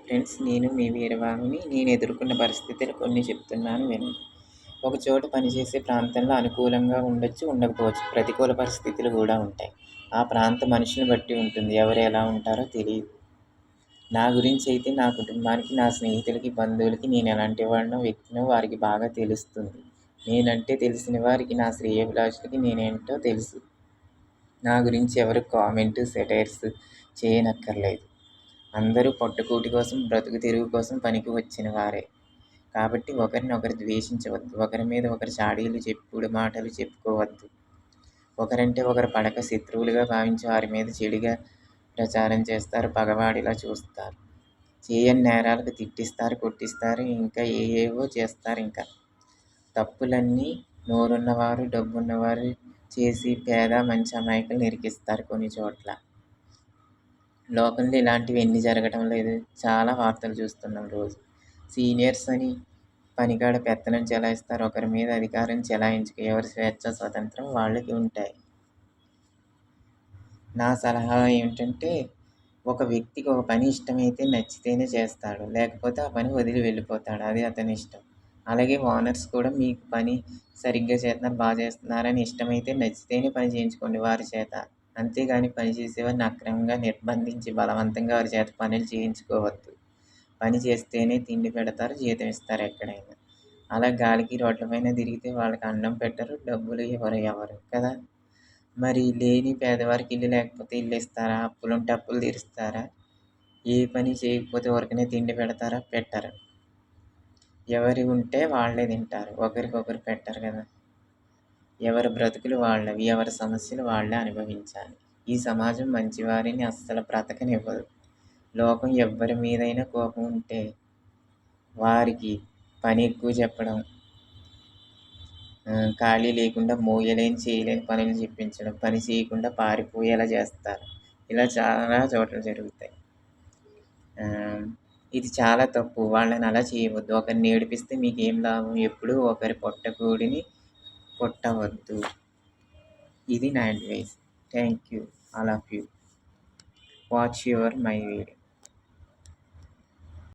Friends, నేను మీ వీరవాణిని. నేను ఎదుర్కొన్న పరిస్థితులు కొన్ని చెప్తున్నాను వినండి. ఒక చోట పనిచేసే ప్రాంతంలో అనుకూలంగా ఉండొచ్చు, ఉండకపోవచ్చు. ప్రతికూల పరిస్థితులు కూడా ఉంటాయి. ఆ ప్రాంత మనుషులను బట్టి ఉంటుంది. ఎవరు ఎలా ఉంటారో తెలీదు. నా గురించి అయితే నా కుటుంబానికి, నా స్నేహితులకి, బంధువులకి నేను ఎలాంటి వాడినో, వ్యక్తినో వారికి బాగా తెలుస్తుంది. నేనంటే తెలిసిన వారికి, నా శ్రేయోభిలాషులకి నేనేంటో తెలుసు. నా గురించి ఎవరు కామెంటు, సెటైర్స్ చేయనక్కర్లేదు. అందరూ పొట్టకూటి కోసం, బ్రతుకు తెరువు కోసం పనికి వచ్చిన వారే. కాబట్టి ఒకరినొకరు ద్వేషించవద్దు. ఒకరి మీద ఒకరు చాడీలు చెప్పుడు మాటలు చెప్పుకోవద్దు. ఒకరంటే ఒకరు పడక శత్రువులుగా భావించి వారి మీద చెడుగా ప్రచారం చేస్తారు. పగవాడిలా చూస్తారు. చేయని నేరాలకు తిట్టిస్తారు, కొట్టిస్తారు. ఇంకా ఏవేవో చేస్తారు. ఇంకా తప్పులన్నీ నోరున్నవారు, డబ్బున్నవారు చేసి పేద, మంచి అమాయకులను ఇరికిస్తారు కొన్ని చోట్ల. లోకంలో ఇలాంటివి ఎన్ని జరగటం లేదు. చాలా వార్తలు చూస్తున్నాం రోజు. సీనియర్స్ అని పనికాడ పెత్తనం చెలాయిస్తారు. ఒకరి మీద అధికారం చెలాయించుకు ఎవరి స్వేచ్ఛ, స్వతంత్రం వాళ్ళకి ఉంటాయి. నా సలహా ఏమిటంటే, ఒక వ్యక్తికి ఒక పని ఇష్టమైతే నచ్చితేనే చేస్తాడు. లేకపోతే ఆ పని వదిలి వెళ్ళిపోతాడు. అది అతని ఇష్టం. అలాగే ఓనర్స్ కూడా మీకు పని సరిగ్గా చేస్తున్నారు, బాగా చేస్తున్నారని ఇష్టమైతే నచ్చితేనే పని చేయించుకోండి వారి చేత. అంతేగాని పని చేసేవారిని అక్రమంగా నిర్బంధించి బలవంతంగా వారి చేత పనులు చేయించుకోవద్దు. పని చేస్తేనే తిండి పెడతారు, జీతం ఇస్తారు ఎక్కడైనా. అలా గాలికి రోడ్ల పైన తిరిగితే వాళ్ళకి అన్నం పెట్టరు, డబ్బులు ఎవరు కదా! మరి లేని పేదవారికి ఇల్లు లేకపోతే ఇల్లు ఇస్తారా? అప్పులుంటే అప్పులు తీరుస్తారా? ఏ పని చేయకపోతే ఊరకనే తిండి పెడతారా? పెట్టరు. ఎవరి ఉంటే వాళ్ళే తింటారు. ఒకరికొకరు పెట్టరు కదా! ఎవరి బ్రతుకులు వాళ్ళవి. ఎవరి సమస్యలు వాళ్ళే అనుభవించాలి. ఈ సమాజం మంచివారిని అస్సలు బ్రతకనివ్వదు. లోకం ఎవ్వరి మీదైనా కోపం ఉంటే వారికి పని ఎక్కువ చెప్పడం, ఖాళీ లేకుండా మోయలేని, చేయలేని పనులు చెప్పించడం, పని చేయకుండా పారిపోయేలా చేస్తారు. ఇలా చాలా చోట్ల జరుగుతాయి. ఇది చాలా తప్పు. వాళ్ళని అలా చేయవద్దు. ఒకరిని ఏడిపిస్తే మీకేం లాభం? ఎప్పుడూ ఒకరి పొట్టకూటిని కొట్టవద్దు. ఇది నా advice. Thank you all of you. Watch your my video.